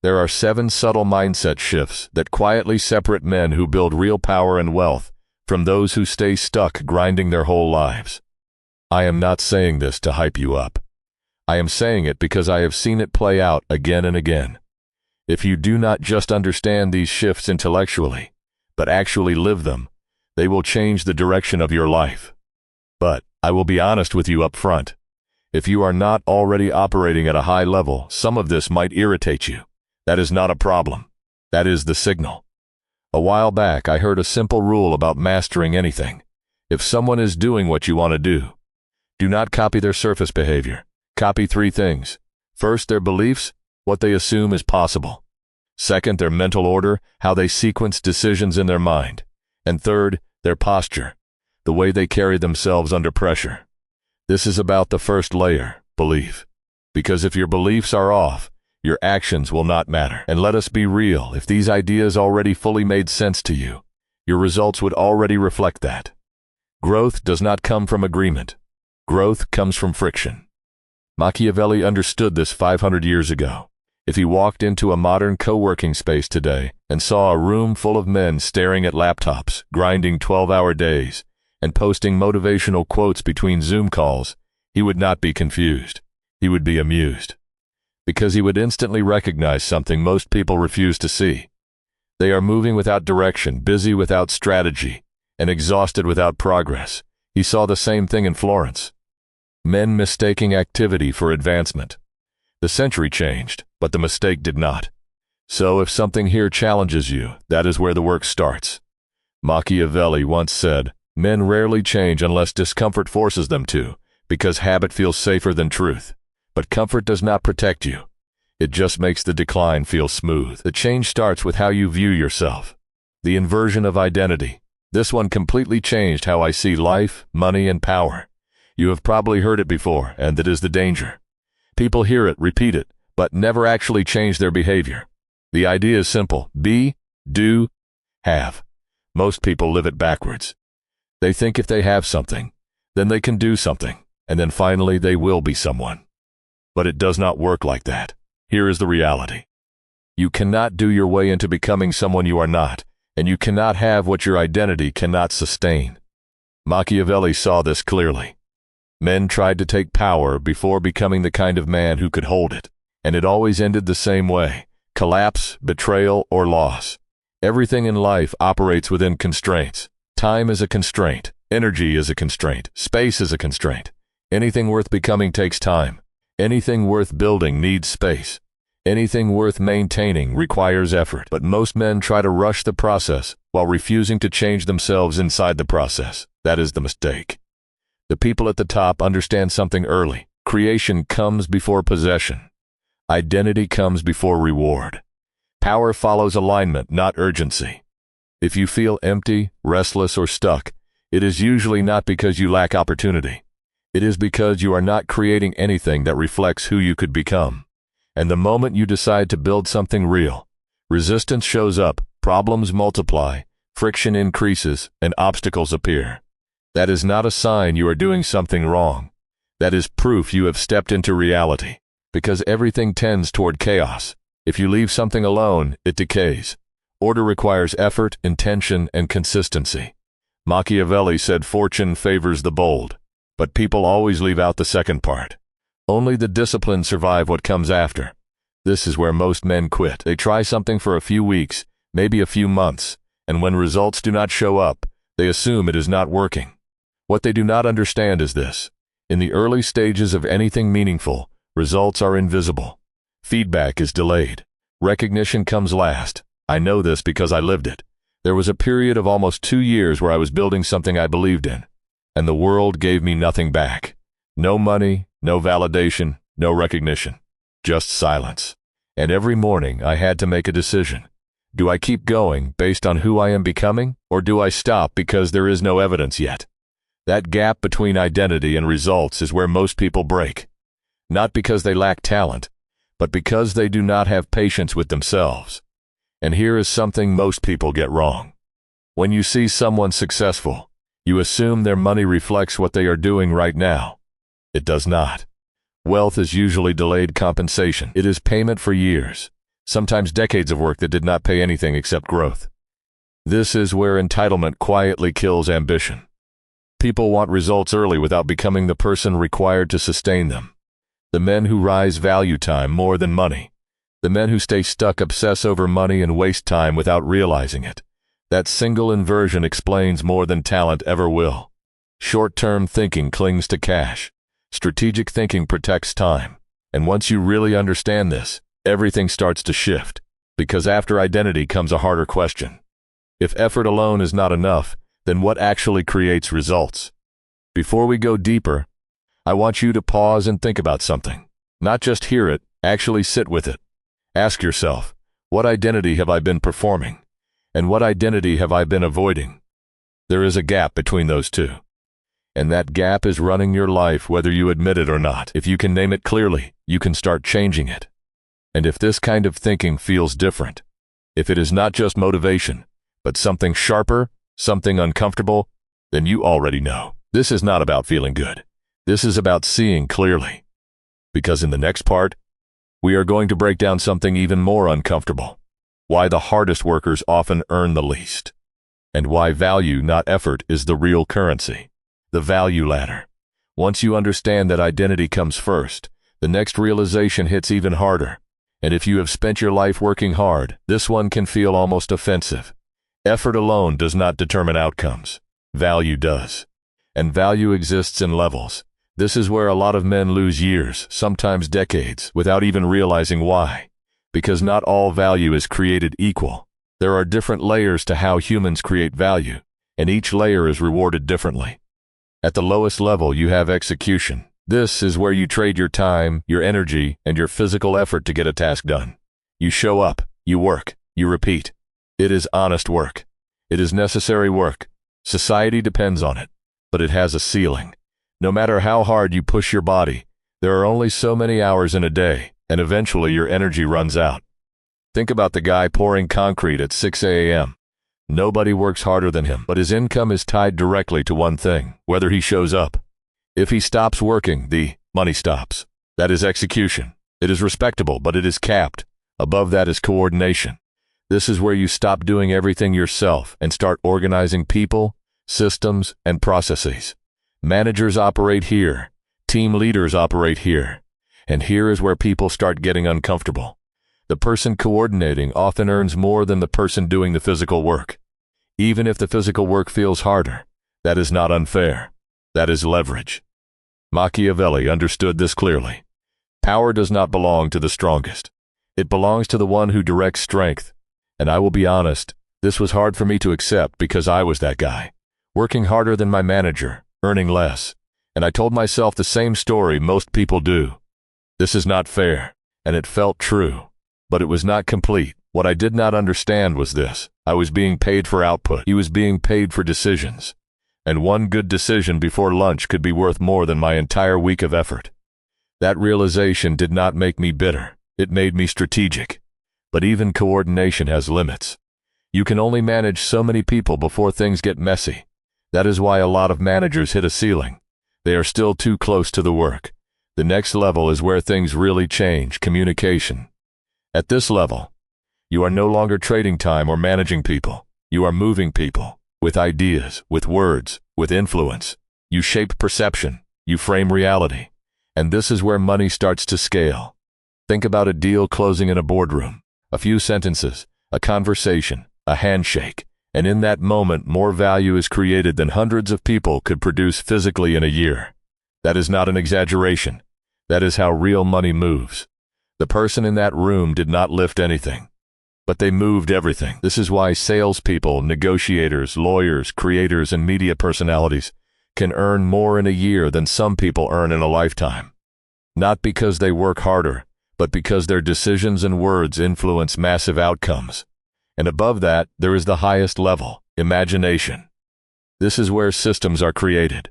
There are 7 subtle mindset shifts that quietly separate men who build real power and wealth from those who stay stuck grinding their whole lives. I am not saying this to hype you up. I am saying it because I have seen it play out again and again. If you do not just understand these shifts intellectually, but actually live them, they will change the direction of your life. But I will be honest with you up front. If you are not already operating at a high level, some of this might irritate you. That is not a problem. That is the signal. A while back, I heard a simple rule about mastering anything. If someone is doing what you want to do not copy their surface behavior. Copy 3 things. First, their beliefs, what they assume is possible. Second, their mental order, how they sequence decisions in their mind. And third, their posture, the way they carry themselves under pressure. This is about the first layer, belief. Because if your beliefs are off, your actions will not matter. And let us be real, if these ideas already fully made sense to you, your results would already reflect that. Growth does not come from agreement. Growth comes from friction. Machiavelli understood this 500 years ago. If he walked into a modern co-working space today and saw a room full of men staring at laptops, grinding 12-hour days, and posting motivational quotes between Zoom calls, he would not be confused. He would be amused. Because he would instantly recognize something most people refuse to see. They are moving without direction, busy without strategy, and exhausted without progress. He saw the same thing in Florence. Men mistaking activity for advancement. The century changed, but the mistake did not. So if something here challenges you, that is where the work starts. Machiavelli once said, "Men rarely change unless discomfort forces them to, because habit feels safer than truth. But comfort does not protect you. It just makes the decline feel smooth." The change starts with how you view yourself. The inversion of identity. This one completely changed how I see life, money, and power. You have probably heard it before, and that is the danger. People hear it, repeat it, but never actually change their behavior. The idea is simple: be, do, have. Most people live it backwards. They think if they have something, then they can do something, and then finally they will be someone. But it does not work like that. Here is the reality. You cannot do your way into becoming someone you are not, and you cannot have what your identity cannot sustain. Machiavelli saw this clearly. Men tried to take power before becoming the kind of man who could hold it, and it always ended the same way: collapse, betrayal, or loss. Everything in life operates within constraints. Time is a constraint. Energy is a constraint. Space is a constraint. Anything worth becoming takes time. Anything worth building needs space. Anything worth maintaining requires effort. But most men try to rush the process while refusing to change themselves inside the process. That is the mistake. The people at the top understand something early. Creation comes before possession. Identity comes before reward. Power follows alignment, not urgency. If you feel empty, restless, or stuck, it is usually not because you lack opportunity. It is because you are not creating anything that reflects who you could become. And the moment you decide to build something real, resistance shows up, problems multiply, friction increases, and obstacles appear. That is not a sign you are doing something wrong. That is proof you have stepped into reality. Because everything tends toward chaos. If you leave something alone, it decays. Order requires effort, intention, and consistency. Machiavelli said fortune favors the bold. But people always leave out the second part. Only the disciplined survive what comes after. This is where most men quit. They try something for a few weeks, maybe a few months, and when results do not show up, they assume it is not working. What they do not understand is this: in the early stages of anything meaningful, results are invisible. Feedback is delayed. Recognition comes last. I know this because I lived it. There was a period of almost 2 years where I was building something I believed in, and the world gave me nothing back. No money, no validation, no recognition. Just silence. And every morning I had to make a decision. Do I keep going based on who I am becoming, or do I stop because there is no evidence yet? That gap between identity and results is where most people break. Not because they lack talent, but because they do not have patience with themselves. And here is something most people get wrong. When you see someone successful, you assume their money reflects what they are doing right now. It does not. Wealth is usually delayed compensation. It is payment for years. sometimes decades of work that did not pay anything except growth. This is where entitlement quietly kills ambition. People want results early without becoming the person required to sustain them. The men who rise value time more than money. The men who stay stuck obsess over money and waste time without realizing it. That single inversion explains more than talent ever will. Short-term thinking clings to cash. Strategic thinking protects time. And once you really understand this, everything starts to shift. Because after identity comes a harder question. If effort alone is not enough, then what actually creates results? Before we go deeper, I want you to pause and think about something. Not just hear it, actually sit with it. Ask yourself, what identity have I been performing? And what identity have I been avoiding? There is a gap between those two. And that gap is running your life whether you admit it or not. If you can name it clearly, you can start changing it. And if this kind of thinking feels different, if it is not just motivation, but something sharper, something uncomfortable, then you already know. This is not about feeling good. This is about seeing clearly. Because in the next part, we are going to break down something even more uncomfortable. Why the hardest workers often earn the least. And why value, not effort, is the real currency. The value ladder. Once you understand that identity comes first, the next realization hits even harder. And if you have spent your life working hard, this one can feel almost offensive. Effort alone does not determine outcomes. Value does. And value exists in levels. This is where a lot of men lose years, sometimes decades, without even realizing why. Because not all value is created equal. There are different layers to how humans create value, and each layer is rewarded differently. At the lowest level, you have execution. This is where you trade your time, your energy, and your physical effort to get a task done. You show up, you work, you repeat. It is honest work. It is necessary work. Society depends on it, but it has a ceiling. No matter how hard you push your body, there are only so many hours in a day, and eventually your energy runs out. Think about the guy pouring concrete at 6 a.m. Nobody works harder than him, but his income is tied directly to one thing, whether he shows up. If he stops working, the money stops. That is execution. It is respectable, but it is capped. Above that is coordination. This is where you stop doing everything yourself and start organizing people, systems, and processes. Managers operate here. Team leaders operate here. And here is where people start getting uncomfortable. The person coordinating often earns more than the person doing the physical work. Even if the physical work feels harder, that is not unfair. That is leverage. Machiavelli understood this clearly. Power does not belong to the strongest. It belongs to the one who directs strength. And I will be honest, this was hard for me to accept because I was that guy. Working harder than my manager, earning less. And I told myself the same story most people do. This is not fair. And it felt true. But it was not complete. What I did not understand was this. I was being paid for output. He was being paid for decisions. And one good decision before lunch could be worth more than my entire week of effort. That realization did not make me bitter. It made me strategic. But even coordination has limits. You can only manage so many people before things get messy. That is why a lot of managers hit a ceiling. They are still too close to the work. The next level is where things really change, communication. At this level, you are no longer trading time or managing people. You are moving people, with ideas, with words, with influence. You shape perception. You frame reality. And this is where money starts to scale. Think about a deal closing in a boardroom. A few sentences, a conversation, a handshake, and in that moment more value is created than hundreds of people could produce physically in a year. That is not an exaggeration. That is how real money moves. The person in that room did not lift anything, but they moved everything. This is why salespeople, negotiators, lawyers, creators, and media personalities can earn more in a year than some people earn in a lifetime. Not because they work harder, but because their decisions and words influence massive outcomes. And above that, there is the highest level, imagination. This is where systems are created.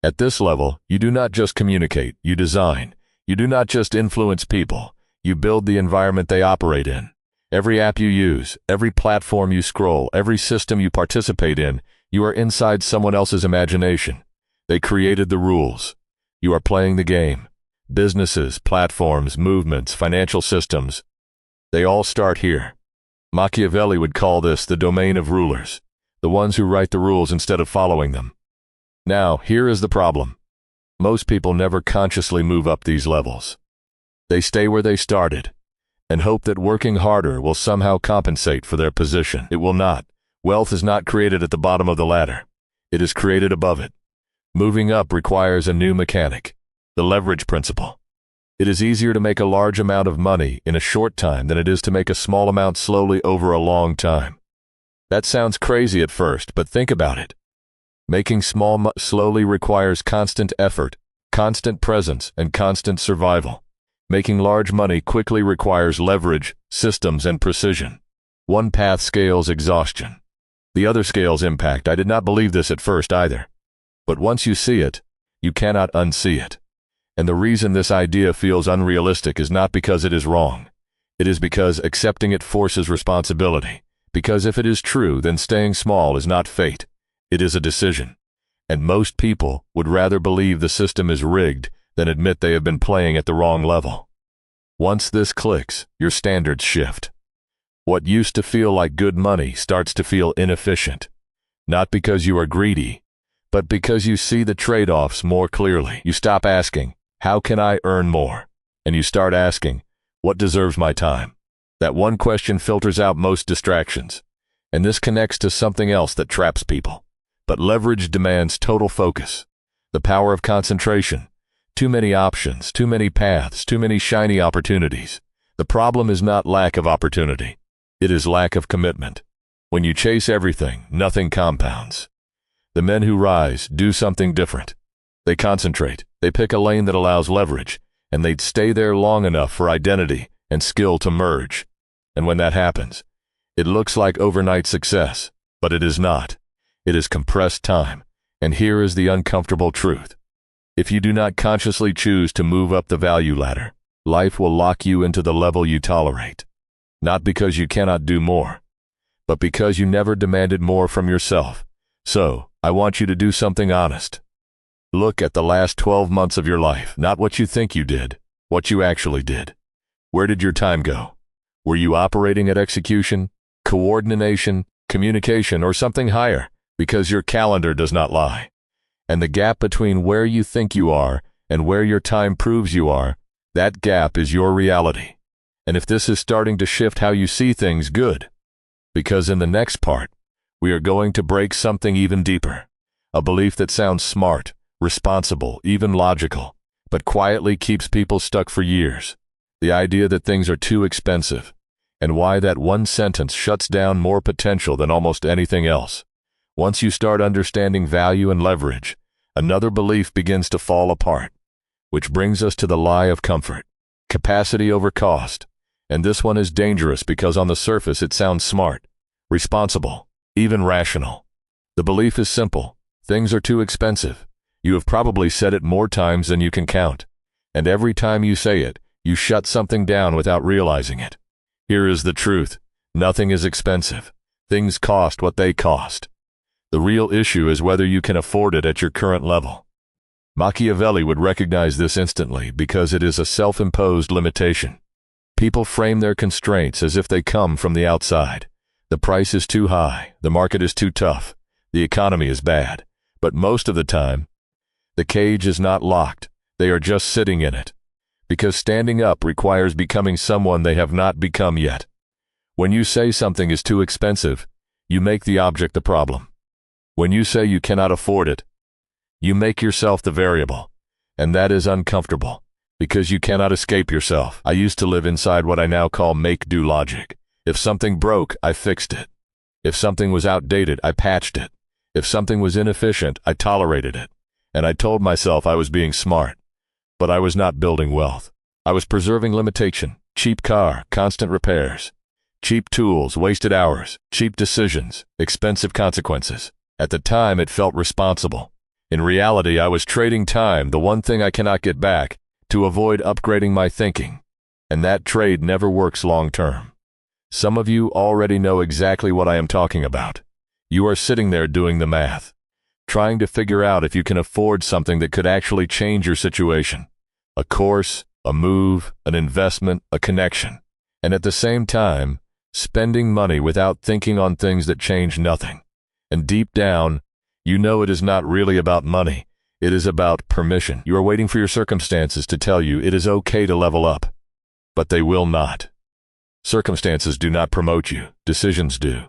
At this level, you do not just communicate, you design. You do not just influence people, you build the environment they operate in. Every app you use, every platform you scroll, every system you participate in, you are inside someone else's imagination. They created the rules. You are playing the game. Businesses, platforms, movements, financial systems. They all start here. Machiavelli would call this the domain of rulers, the ones who write the rules instead of following them. Now, here is the problem. Most people never consciously move up these levels. They stay where they started and hope that working harder will somehow compensate for their position. It will not. Wealth is not created at the bottom of the ladder. It is created above it. Moving up requires a new mechanic, the leverage principle. It is easier to make a large amount of money in a short time than it is to make a small amount slowly over a long time. That sounds crazy at first, but think about it. Making slowly requires constant effort, constant presence, and constant survival. Making large money quickly requires leverage, systems, and precision. One path scales exhaustion. The other scales impact. I did not believe this at first either. But once you see it, you cannot unsee it. And the reason this idea feels unrealistic is not because it is wrong. It is because accepting it forces responsibility. Because if it is true, then staying small is not fate. It is a decision. And most people would rather believe the system is rigged than admit they have been playing at the wrong level. Once this clicks, your standards shift. What used to feel like good money starts to feel inefficient. Not because you are greedy, but because you see the trade-offs more clearly. You stop asking, how can I earn more? And you start asking, what deserves my time? That one question filters out most distractions. And this connects to something else that traps people. But leverage demands total focus. The power of concentration. Too many options, too many paths, too many shiny opportunities. The problem is not lack of opportunity. It is lack of commitment. When you chase everything, nothing compounds. The men who rise do something different. They concentrate, they pick a lane that allows leverage, and they'd stay there long enough for identity and skill to merge. And when that happens, it looks like overnight success, but it is not. It is compressed time, and here is the uncomfortable truth. If you do not consciously choose to move up the value ladder, life will lock you into the level you tolerate. Not because you cannot do more, but because you never demanded more from yourself. So, I want you to do something honest. Look at the last 12 months of your life, not what you think you did, what you actually did. Where did your time go? Were you operating at execution, coordination, communication, or something higher? Because your calendar does not lie. And the gap between where you think you are and where your time proves you are, that gap is your reality. And if this is starting to shift how you see things, good. Because in the next part, we are going to break something even deeper. A belief that sounds smart, responsible, even logical, but quietly keeps people stuck for years. The idea that things are too expensive, and why that one sentence shuts down more potential than almost anything else. Once you start understanding value and leverage, another belief begins to fall apart, which brings us to the lie of comfort, capacity over cost. And this one is dangerous because on the surface it sounds smart, responsible, even rational. The belief is simple. Things are too expensive. You have probably said it more times than you can count. And every time you say it, you shut something down without realizing it. Here is the truth. Nothing is expensive. Things cost what they cost. The real issue is whether you can afford it at your current level. Machiavelli would recognize this instantly because it is a self-imposed limitation. People frame their constraints as if they come from the outside. The price is too high, the market is too tough, the economy is bad. But most of the time, the cage is not locked, they are just sitting in it. Because standing up requires becoming someone they have not become yet. When you say something is too expensive, you make the object the problem. When you say you cannot afford it, you make yourself the variable. And that is uncomfortable, because you cannot escape yourself. I used to live inside what I now call make-do logic. If something broke, I fixed it. If something was outdated, I patched it. If something was inefficient, I tolerated it. And I told myself I was being smart. But I was not building wealth. I was preserving limitation, cheap car, constant repairs, cheap tools, wasted hours, cheap decisions, expensive consequences. At the time, it felt responsible. In reality, I was trading time, the one thing I cannot get back, to avoid upgrading my thinking. And that trade never works long term. Some of you already know exactly what I am talking about. You are sitting there doing the math, trying to figure out if you can afford something that could actually change your situation. A course, a move, an investment, a connection. And at the same time, spending money without thinking on things that change nothing. And deep down, you know it is not really about money. It is about permission. You are waiting for your circumstances to tell you it is okay to level up. But they will not. Circumstances do not promote you. Decisions do.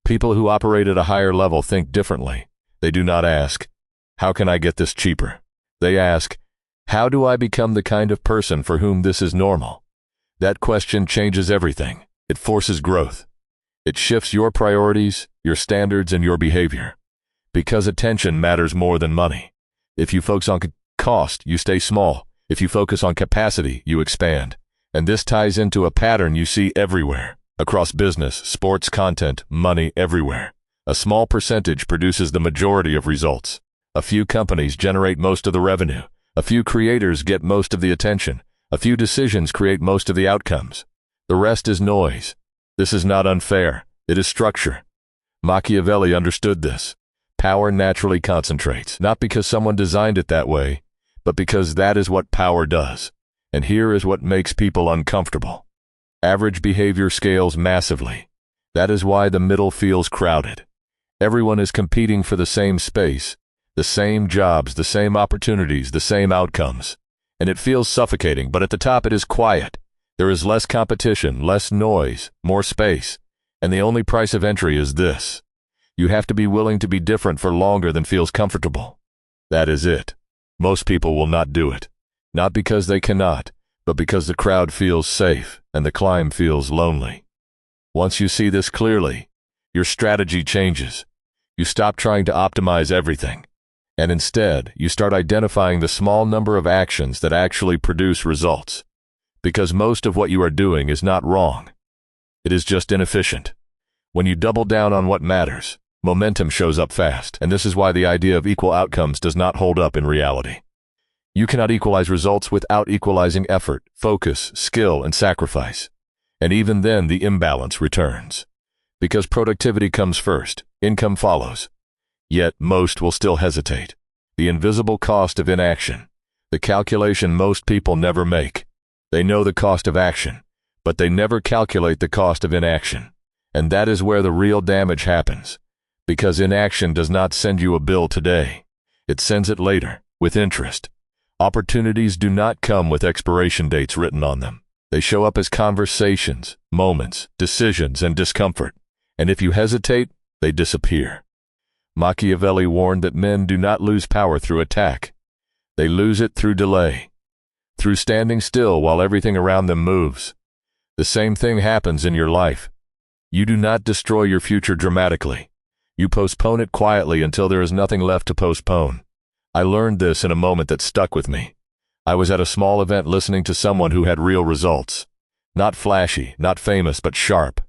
People who operate at a higher level think differently. They do not ask, how can I get this cheaper? They ask, how do I become the kind of person for whom this is normal? That question changes everything. It forces growth. It shifts your priorities, your standards, and your behavior. Because attention matters more than money. If you focus on cost, you stay small. If you focus on capacity, you expand. And this ties into a pattern you see everywhere. Across business, sports, content, money, everywhere. A small percentage produces the majority of results. A few companies generate most of the revenue. A few creators get most of the attention. A few decisions create most of the outcomes. The rest is noise. This is not unfair. It is structure. Machiavelli understood this. Power naturally concentrates, not because someone designed it that way, but because that is what power does. And here is what makes people uncomfortable. Average behavior scales massively. That is why the middle feels crowded. Everyone is competing for the same space, the same jobs, the same opportunities, the same outcomes. And it feels suffocating, but at the top it is quiet. There is less competition, less noise, more space. And the only price of entry is this. You have to be willing to be different for longer than feels comfortable. That is it. Most people will not do it. Not because they cannot, but because the crowd feels safe and the climb feels lonely. Once you see this clearly, your strategy changes. You stop trying to optimize everything. And instead, you start identifying the small number of actions that actually produce results. Because most of what you are doing is not wrong. It is just inefficient. When you double down on what matters, momentum shows up fast, and this is why the idea of equal outcomes does not hold up in reality. You cannot equalize results without equalizing effort, focus, skill, and sacrifice. And even then, the imbalance returns. Because productivity comes first, income follows. Yet most will still hesitate. The invisible cost of inaction. The calculation most people never make. They know the cost of action, but they never calculate the cost of inaction. And that is where the real damage happens. Because inaction does not send you a bill today. It sends it later, with interest. Opportunities do not come with expiration dates written on them. They show up as conversations, moments, decisions, and discomfort. And if you hesitate, they disappear. Machiavelli warned that men do not lose power through attack. They lose it through delay. Through standing still while everything around them moves. The same thing happens in your life. You do not destroy your future dramatically. You postpone it quietly until there is nothing left to postpone. I learned this in a moment that stuck with me. I was at a small event listening to someone who had real results. Not flashy, not famous, but sharp.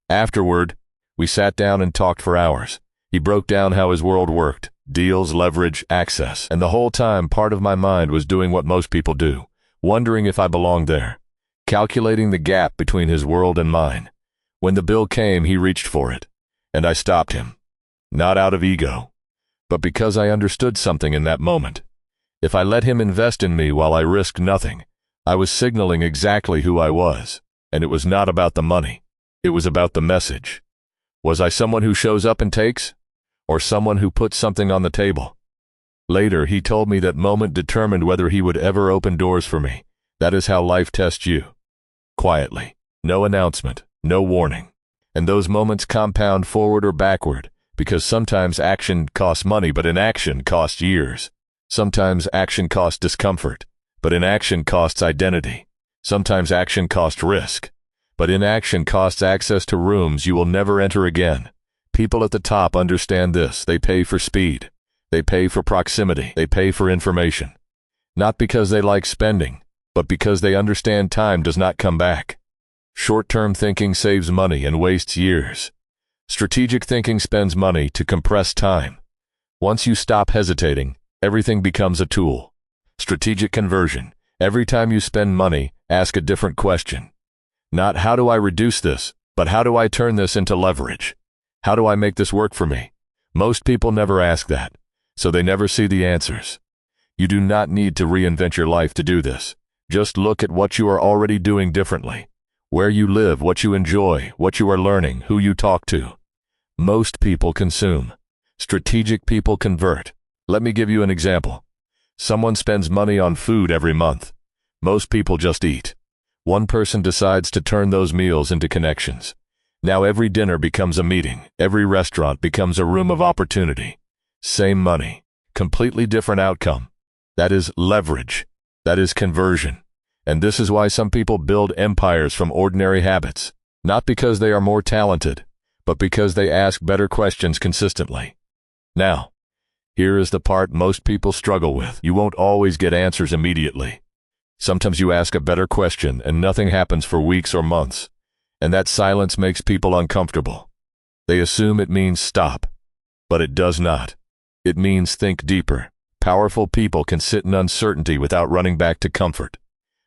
Afterward, we sat down and talked for hours. He broke down how his world worked, deals, leverage, access, and the whole time part of my mind was doing what most people do, wondering if I belonged there, calculating the gap between his world and mine. When the bill came, he reached for it, and I stopped him. Not out of ego, but because I understood something in that moment. If I let him invest in me while I risked nothing, I was signaling exactly who I was, and it was not about the money. It was about the message. Was I someone who shows up and takes, or someone who puts something on the table? Later, he told me that moment determined whether he would ever open doors for me. That is how life tests you. Quietly. No announcement, no warning. And those moments compound forward or backward, because sometimes action costs money, but inaction costs years. Sometimes action costs discomfort, but inaction costs identity. Sometimes action costs risk, but inaction costs access to rooms you will never enter again. People at the top understand this. They pay for speed. They pay for proximity. They pay for information. Not because they like spending, but because they understand time does not come back. Short-term thinking saves money and wastes years. Strategic thinking spends money to compress time. Once you stop hesitating, everything becomes a tool. Strategic conversion. Every time you spend money, ask a different question. Not how do I reduce this, but how do I turn this into leverage? How do I make this work for me? Most people never ask that, so they never see the answers. You do not need to reinvent your life to do this. Just look at what you are already doing differently. Where you live, what you enjoy, what you are learning, who you talk to. Most people consume. Strategic people convert. Let me give you an example. Someone spends money on food every month. Most people just eat. One person decides to turn those meals into connections. Now every dinner becomes a meeting. Every restaurant becomes a room of opportunity. Same money, completely different outcome. That is leverage. That is conversion. And this is why some people build empires from ordinary habits, not because they are more talented, but because they ask better questions consistently. Now, here is the part most people struggle with. You won't always get answers immediately. Sometimes you ask a better question and nothing happens for weeks or months, and that silence makes people uncomfortable. They assume it means stop, but it does not. It means think deeper. Powerful people can sit in uncertainty without running back to comfort.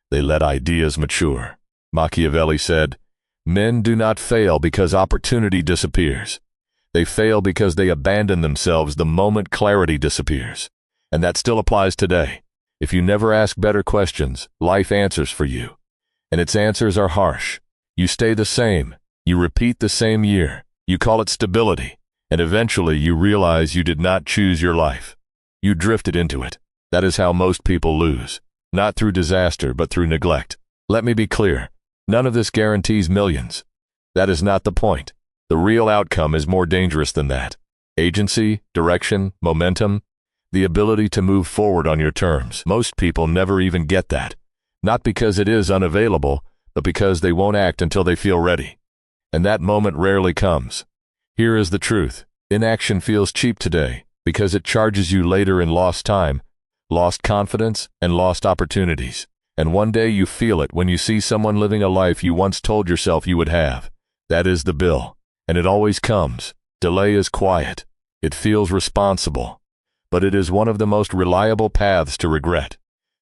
They let ideas mature. Machiavelli said, "Men do not fail because opportunity disappears. They fail because they abandon themselves the moment clarity disappears." And that still applies today. If you never ask better questions, life answers for you. And its answers are harsh. You stay the same. You repeat the same year. You call it stability. And eventually you realize you did not choose your life. You drifted into it. That is how most people lose. Not through disaster, but through neglect. Let me be clear. None of this guarantees millions. That is not the point. The real outcome is more dangerous than that. Agency, direction, momentum, the ability to move forward on your terms. Most people never even get that. Not because it is unavailable, but because they won't act until they feel ready. And that moment rarely comes. Here is the truth. Inaction feels cheap today because it charges you later in lost time, lost confidence, and lost opportunities. And one day you feel it when you see someone living a life you once told yourself you would have. That is the bill. And it always comes. Delay is quiet. It feels responsible. But it is one of the most reliable paths to regret.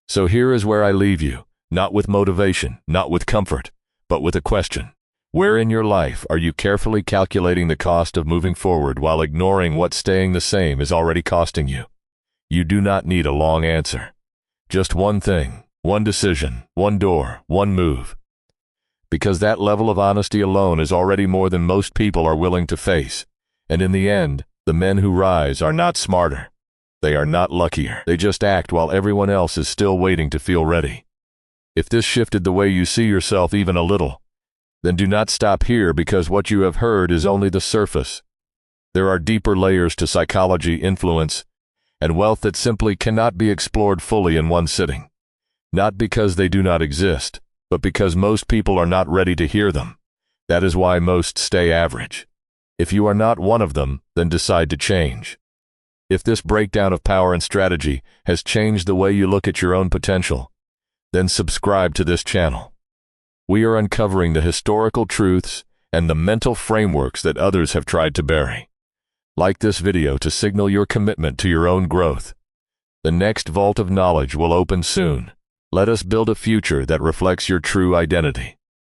So here is where I leave you, not with motivation, not with comfort, but with a question. Where in your life are you carefully calculating the cost of moving forward while ignoring what staying the same is already costing you? You do not need a long answer. Just one thing, one decision, one door, one move. Because that level of honesty alone is already more than most people are willing to face. And in the end, the men who rise are not smarter. They are not luckier. They just act while everyone else is still waiting to feel ready. If this shifted the way you see yourself even a little, then do not stop here because what you have heard is only the surface. There are deeper layers to psychology, influence, and wealth that simply cannot be explored fully in one sitting. Not because they do not exist, but because most people are not ready to hear them. That is why most stay average. If you are not one of them, then decide to change. If this breakdown of power and strategy has changed the way you look at your own potential, then subscribe to this channel. We are uncovering the historical truths and the mental frameworks that others have tried to bury. Like this video to signal your commitment to your own growth. The next vault of knowledge will open soon. Let us build a future that reflects your true identity.